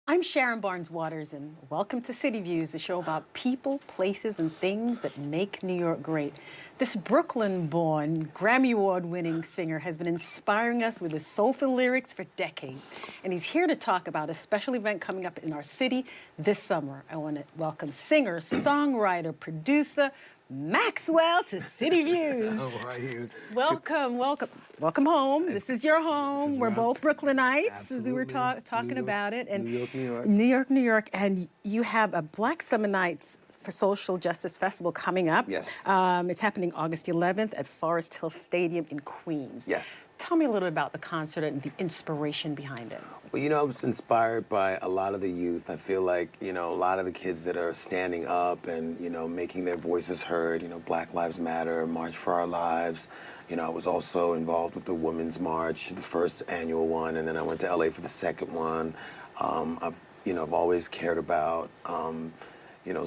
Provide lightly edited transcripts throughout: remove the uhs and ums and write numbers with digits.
I'm Sharon Barnes-Waters, and welcome to City Views, the show about people, places, and things that make New York great. This Brooklyn-born, Grammy Award-winning singer has been inspiring us with his soulful lyrics for decades, and he's here to talk about a special event coming up in our city this summer. I want to welcome singer, songwriter, producer, Maxwell to City Views. How are you? Welcome, welcome. Welcome home. This is your home. We're both Brooklynites, as we were talking about it. And New York, New York. New York, New York. And you have a Black Summer Nights for Social Justice Festival coming up. Yes. It's happening August 11th at Forest Hill Stadium in Queens. Yes. Tell me a little bit about the concert and the inspiration behind it. Well, I was inspired by a lot of the youth. I feel like, a lot of the kids that are standing up and, making their voices heard, Black Lives Matter, March for Our Lives. I was also involved with the Women's March, the first annual one, and then I went to LA for the second one. I've always cared about,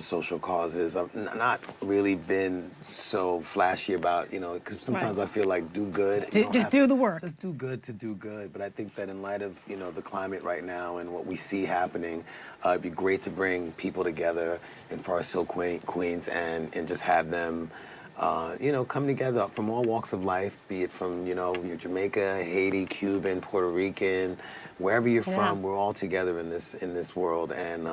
social causes. I've not really been so flashy about, because sometimes I feel like do good. Just do the work. Just do good to do good. But I think that in light of, the climate right now and what we see happening, it'd be great to bring people together in Forest Hill, Queens, and just have them, come together from all walks of life, be it from, your Jamaica, Haiti, Cuban, Puerto Rican, wherever you're from, we're all together in this world, and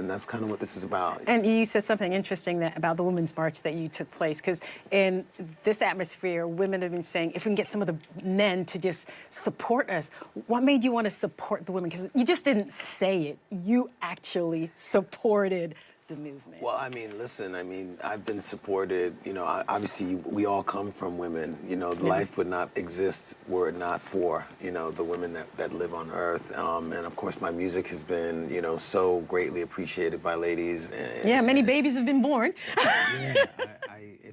that's kind of what this is about. And you said something interesting about the Women's March that you took place, because in this atmosphere, women have been saying, if we can get some of the men to just support us, what made you want to support the women? Because you just didn't say it, you actually supported the movement. Well, listen, I've been supported, obviously we all come from women, life would not exist were it not for, the women that live on earth. And of course my music has been, so greatly appreciated by ladies. Many babies have been born.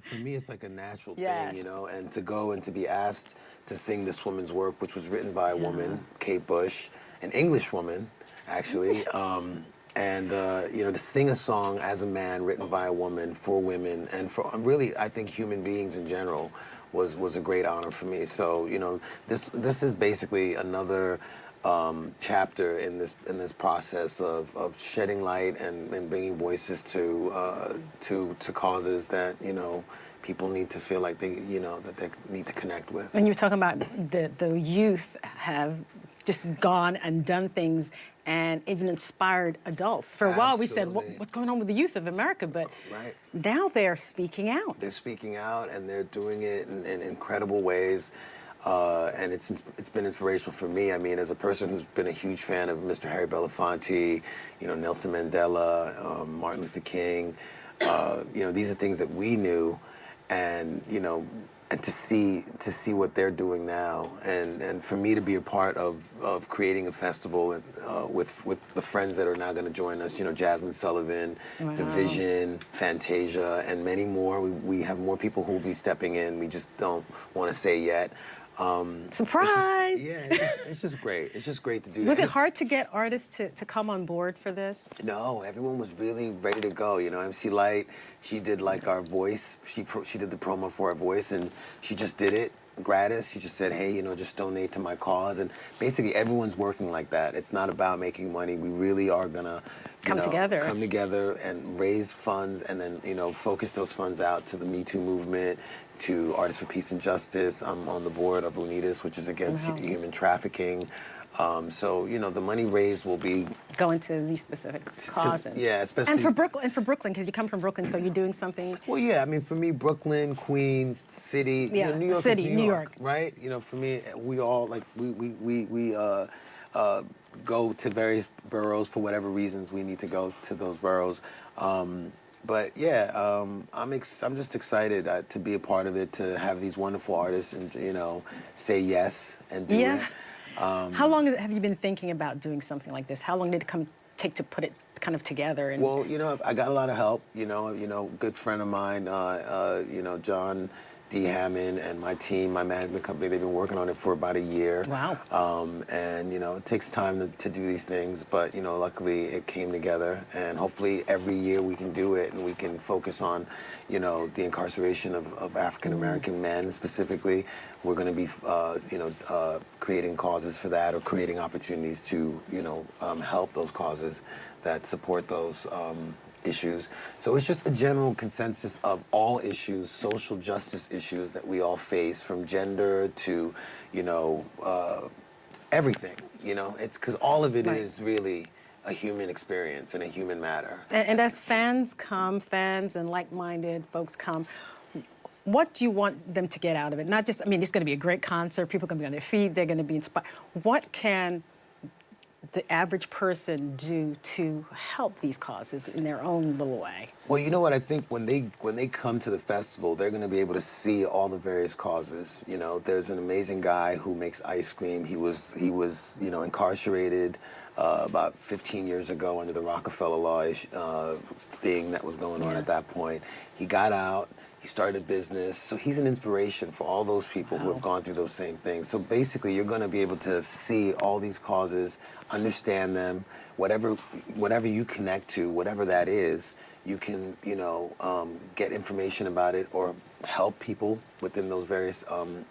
For me it's like a natural thing, and to go and to be asked to sing this woman's work, which was written by a woman, Kate Bush, an English woman, actually. And, to sing a song as a man written by a woman for women and for really, I think, human beings in general was a great honor for me. So, this is basically another chapter in this process of shedding light and bringing voices to causes that, people need to feel like they, that they need to connect with. And you were talking about the youth have just gone and done things and even inspired adults. For a while we said, what's going on with the youth of America? But now they're speaking out. They're speaking out and they're doing it in incredible ways. And it's been inspirational for me. As a person who's been a huge fan of Mr. Harry Belafonte, Nelson Mandela, Martin Luther King, these are things that we knew, and and to see what they're doing now, and for me to be a part of creating a festival with the friends that are now going to join us, Jasmine Sullivan, Division, Fantasia, and many more. We have more people who will be stepping in. We just don't want to say yet. Surprise! It's just great. It's just great to do. Was it hard to get artists to come on board for this? No, everyone was really ready to go. MC Light, she did like our voice. She did the promo for our voice, and she just did it gratis. She just said, hey, just donate to my cause. And basically everyone's working like that. It's not about making money. We really are gonna come together and raise funds, and then focus those funds out to the Me Too movement, to Artists for Peace and Justice. I'm on the board of UNITAS, which is against human trafficking. So the money raised will be going to these specific causes. Especially and for Brooklyn, because you come from Brooklyn, so you're doing something. Well, for me, Brooklyn, Queens, city, New York city, is New York, right? For me, we all we go to various boroughs for whatever reasons we need to go to those boroughs. But I'm just excited to be a part of it, to have these wonderful artists and say yes and do it. How long have you been thinking about doing something like this? How long did it take to put it kind of together? And well, I got a lot of help. Good friend of mine, John Dee Hammond and my team, my management company, they've been working on it for about a year. Wow. And, you know, it takes time to do these things, but, you know, luckily it came together. And hopefully every year we can do it and we can focus on, you know, the incarceration of African-American men specifically. We're going to be, you know, creating causes for that or creating opportunities to, you know, help those causes that support those issues. So it's just a general consensus of all issues, social justice issues that we all face, from gender to, you know, everything. You know, it's because all of it is really a human experience and a human matter. And as fans and like-minded folks come, what do you want them to get out of it? Not just, I mean, it's going to be a great concert. People are going to be on their feet. They're going to be inspired. What can the average person do to help these causes in their own little way? Well, you know what? I think when they come to the festival, they're going to be able to see all the various causes. You know, there's an amazing guy who makes ice cream. He was you know, incarcerated about 15 years ago under the Rockefeller law thing that was going on at that point. He got out. He started business, so he's an inspiration for all those people who have gone through those same things. So basically, you're going to be able to see all these causes, understand them, whatever you connect to, whatever that is, you can, you know, get information about it or help people within those various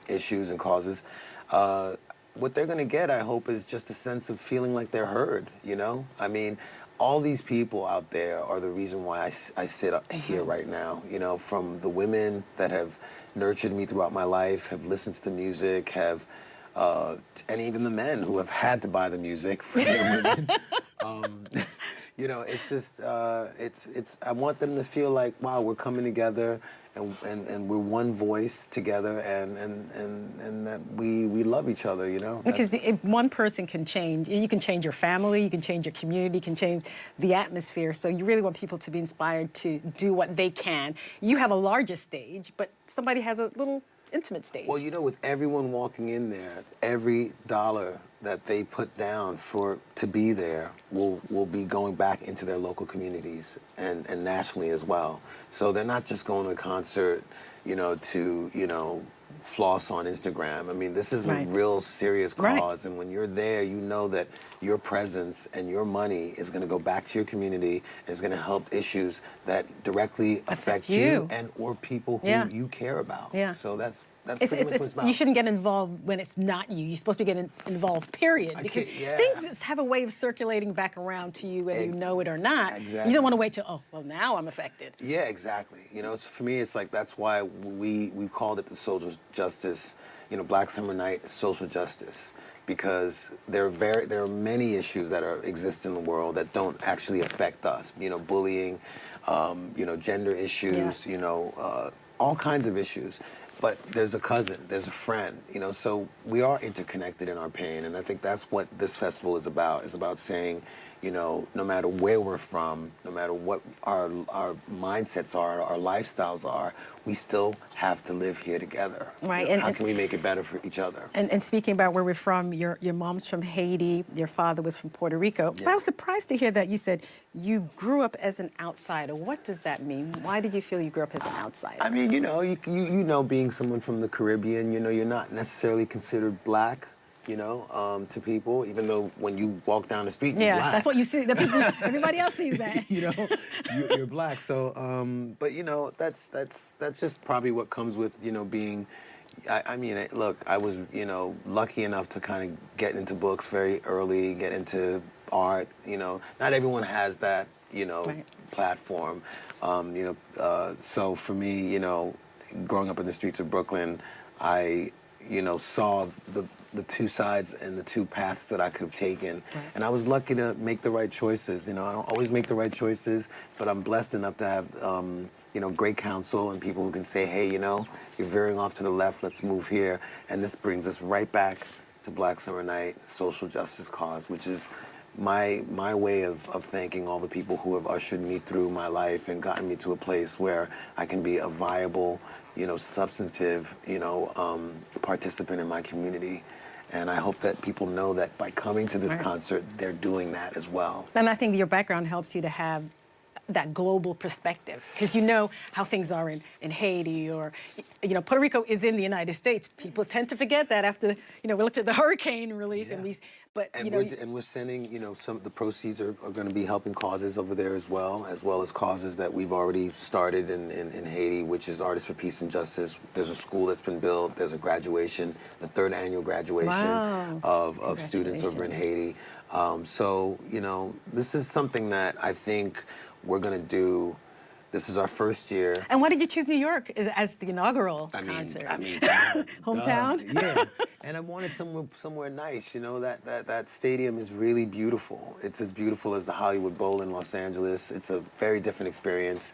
issues and causes. What they're going to get, I hope, is just a sense of feeling like they're heard, you know? I mean, all these people out there are the reason why I sit up here right now, you know, from the women that have nurtured me throughout my life, have listened to the music, have, and even the men who have had to buy the music for their women. You know, it's just, I want them to feel like, wow, we're coming together and we're one voice together and that we love each other, you know? Because if one person can change, you can change your family, you can change your community, you can change the atmosphere. So you really want people to be inspired to do what they can. You have a larger stage, but somebody has a little intimate stage. Well, you know, with everyone walking in there, every dollar that they put down to be there will be going back into their local communities and nationally as well. So they're not just going to a concert, you know, to, you know, floss on Instagram. I mean, this is a real serious cause, and when you're there, you know that your presence and your money is going to go back to your community and is going to help issues that directly affect you and or people who you care about. So that's pretty much what it's about. You shouldn't get involved when it's not you. You're supposed to be getting involved, period. Because things have a way of circulating back around to you whether you know it or not. Exactly. You don't want to wait till, oh, well, now I'm affected. Yeah, exactly. You know, for me, it's like that's why we called it the social justice, you know, Black Summer Night social justice, because there are many issues that exist in the world that don't actually affect us. You know, bullying, you know, gender issues, you know, all kinds of issues. But there's a cousin, there's a friend, you know, so we are interconnected in our pain, and I think that's what this festival is about. It's about saying, you know, no matter where we're from, no matter what our mindsets are, our lifestyles are, we still have to live here together. Right. You know, how can we make it better for each other? And speaking about where we're from, your mom's from Haiti, your father was from Puerto Rico. But I was surprised to hear that you said you grew up as an outsider. What does that mean? Why did you feel you grew up as an outsider? I mean, you know, you know, being someone from the Caribbean, you know, you're not necessarily considered Black, you know, to people, even though when you walk down the street, you're Black. That's what you see. The people, everybody else sees that. You know, you're Black. So, but you know, that's just probably what comes with, you know, being. I mean, look, I was, you know, lucky enough to kind of get into books very early, get into art. You know, not everyone has that, you know, platform. You know, so for me, you know, growing up in the streets of Brooklyn, I, you know, saw the two sides and the two paths that I could have taken. And I was lucky to make the right choices. You know, I don't always make the right choices, but I'm blessed enough to have, you know, great counsel and people who can say, hey, you know, you're veering off to the left, let's move here. And this brings us right back to Black Summer Night, social justice cause, which is my way of thanking all the people who have ushered me through my life and gotten me to a place where I can be a viable, you know, substantive, you know, participant in my community. And I hope that people know that by coming to this concert, they're doing that as well. And I think your background helps you to have that global perspective, because you know how things are in Haiti, or Puerto Rico is in the United States. People tend to forget that after we looked at the hurricane relief and these. But and we're sending some of the proceeds are going to be helping causes over there as well as causes that we've already started in Haiti, which is Artists for Peace and Justice. There's a school that's been built. There's a graduation, the 3rd annual graduation of students over in Haiti. So this is something that I think we're going to do. This is our first year. And why did you choose New York as the inaugural concert? Hometown? Yeah. And I wanted somewhere nice. That stadium is really beautiful. It's as beautiful as the Hollywood Bowl in Los Angeles. It's a very different experience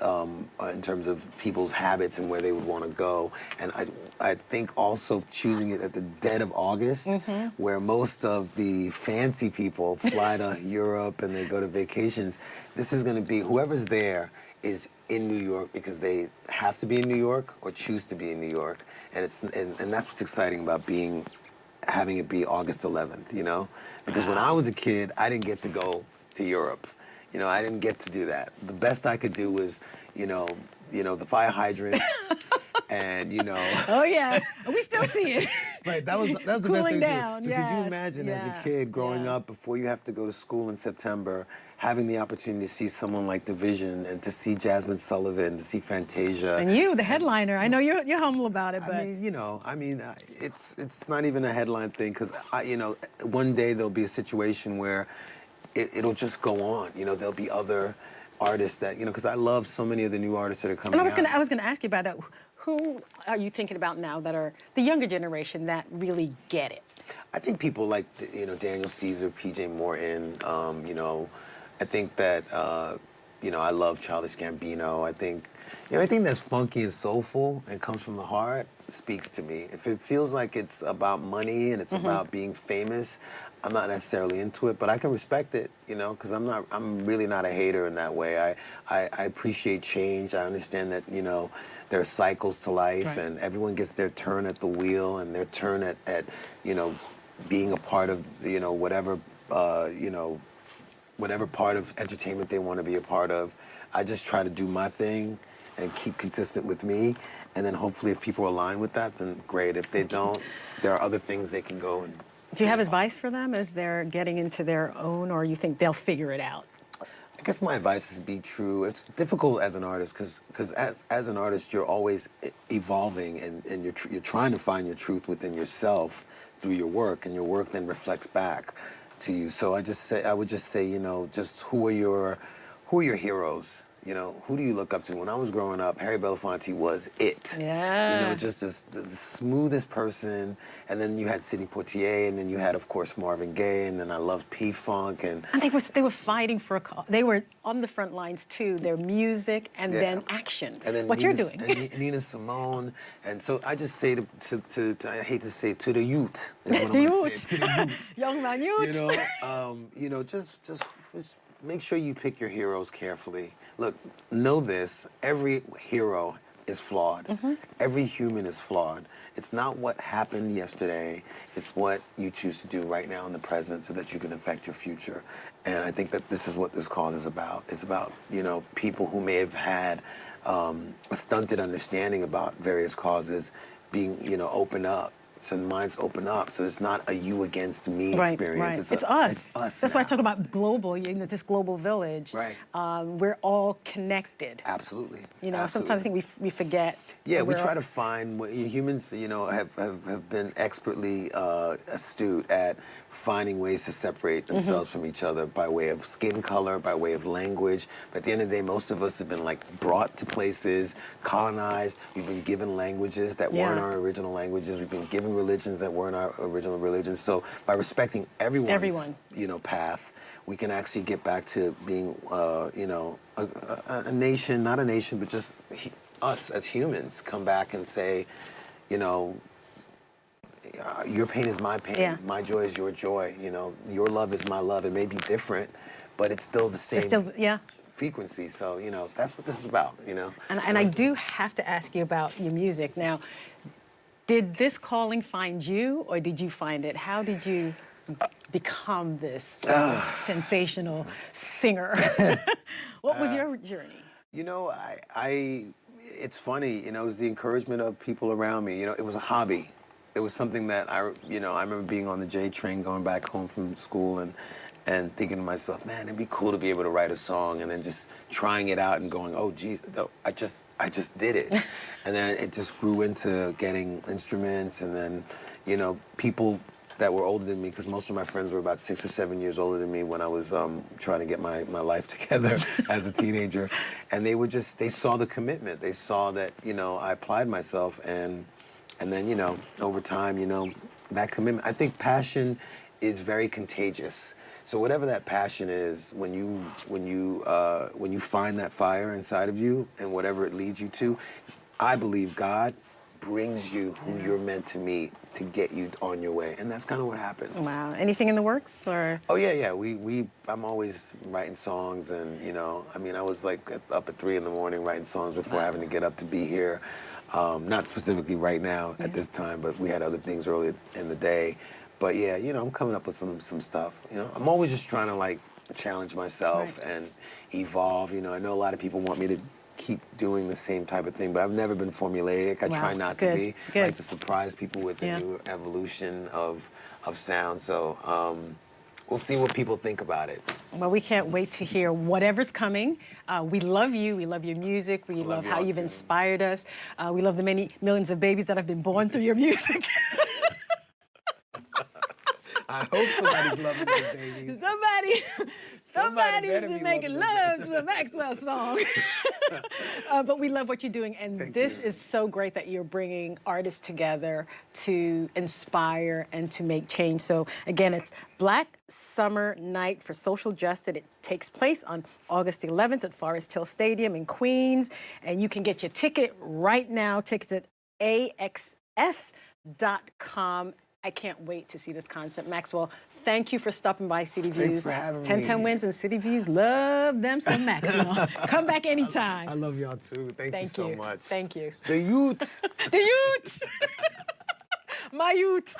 in terms of people's habits and where they would want to go. And I think also choosing it at the dead of August, where most of the fancy people fly to Europe and they go to vacations. This is going to be, whoever's there is in New York because they have to be in New York or choose to be in New York. And that's what's exciting about having it be August 11th, Because when I was a kid, I didn't get to go to Europe. I didn't get to do that. The best I could do was, the fire hydrant, and Oh yeah, we still see it. Right, that was the best Cooling thing down, to do. So could you imagine as a kid growing up, before you have to go to school in September, having the opportunity to see someone like Division and to see Jasmine Sullivan, to see Fantasia. And you, the headliner, I know you're humble about it, but it's not even a headline thing, because one day there'll be a situation where it'll just go on. There'll be other artists that, because I love so many of the new artists that are coming out. And I was gonna ask you about that. Who are you thinking about now that are the younger generation that really get it? I think people like, Daniel Caesar, P.J. Morton, I think that, I love Childish Gambino. I think, anything that's funky and soulful and comes from the heart speaks to me. If it feels like it's about money and it's about being famous, I'm not necessarily into it, but I can respect it, because I'm really not a hater in that way. I appreciate change. I understand that, there are cycles to life, and everyone gets their turn at the wheel and their turn at being a part of, whatever part of entertainment they want to be a part of. I just try to do my thing and keep consistent with me, and then hopefully if people align with that, then great. If they don't, there are other things they can go and do you have advice for them as they're getting into their own, or you think they'll figure it out? I guess my advice is to be true. It's difficult as an artist because as an artist, you're always evolving and you're trying to find your truth within yourself through your work, and your work then reflects back to you. So I would just say, just who are your heroes? Who do you look up to? When I was growing up, Harry Belafonte was it. Yeah. Just the smoothest person. And then you had Sidney Poitier, and then you had, of course, Marvin Gaye, and then I loved P-Funk. And they were fighting for a cause. They were on the front lines, too. Their music and then action. And then you're doing. And Nina Simone. And so I just say to I hate to say, to the youth. Is what I'm The going to youth. say. To the youth. Young man youth. Just make sure you pick your heroes carefully. Look, know this, every hero is flawed. Every human is flawed. It's not what happened yesterday, it's what you choose to do right now in the present so that you can affect your future. And I think that this is what this cause is about. It's about, people who may have had a stunted understanding about various causes being, open up. So the minds open up. So it's not a you against me experience. Right. It's us. Us. That's why I talk about global. This global village. Right. We're all connected. Absolutely. Sometimes I think we forget. Yeah, we try to find what humans, have been expertly astute at finding ways to separate themselves from each other by way of skin color, by way of language. But at the end of the day, most of us have been brought to places, colonized. We've been given languages that weren't our original languages. We've been given religions that weren't our original religions. So by respecting everyone's path, we can actually get back to being a nation, not a nation, but just us as humans come back and say, your pain is my pain, my joy is your joy, your love is my love. It may be different, but it's still the same frequency. So, that's what this is about, And I do have to ask you about your music. Now, did this calling find you, or did you find it? How did you... become this sensational singer? What was your journey? You know, it's funny, you know, it was the encouragement of people around me. You know, it was a hobby. It was something that I remember being on the J train going back home from school and thinking to myself, man, it'd be cool to be able to write a song, and then just trying it out and going, oh, geez, I just did it. And then it just grew into getting instruments, and then, you know, people that were older than me, because most of my friends were about 6 or 7 years older than me when I was trying to get my life together as a teenager. And they saw the commitment. They saw that, you know, I applied myself, and then, you know, over time, you know, that commitment. I think passion is very contagious. So whatever that passion is, when you find that fire inside of you, and whatever it leads you to, I believe God brings you who you're meant to meet to get you on your way, and that's kind of what happened. Wow. Anything in the works, or? Oh yeah. I'm always writing songs, and you know, I mean, I was like up at 3 in the morning writing songs before having to get up to be here. Not specifically right now at this time, but we had other things earlier in the day. But yeah, you know, I'm coming up with some stuff. You know, I'm always just trying to like challenge myself and evolve. You know, I know a lot of people want me to keep doing the same type of thing, but I've never been formulaic. I try not to be. I like to surprise people with a new evolution of sound. So we'll see what people think about it. Well, we can't wait to hear whatever's coming. We love you. We love your music. We love how you've inspired us. We love the many millions of babies that have been born through your music. I hope somebody's loving those babies. Somebody's been making love to a Maxwell song. But we love what you're doing, and this is so great that you're bringing artists together to inspire and to make change. So again, it's Black Summer Night for Social Justice. It takes place on August 11th at Forest Hill Stadium in Queens, and you can get your ticket right now. Tickets at axs.com. I can't wait to see this concert. Maxwell, thank you for stopping by City Views. Thanks for having me. 1010 Wins and City Views. Love them some Maxwell. Come back anytime. I love y'all too. Thank you so much. Thank you. The youth. The youth. My youth.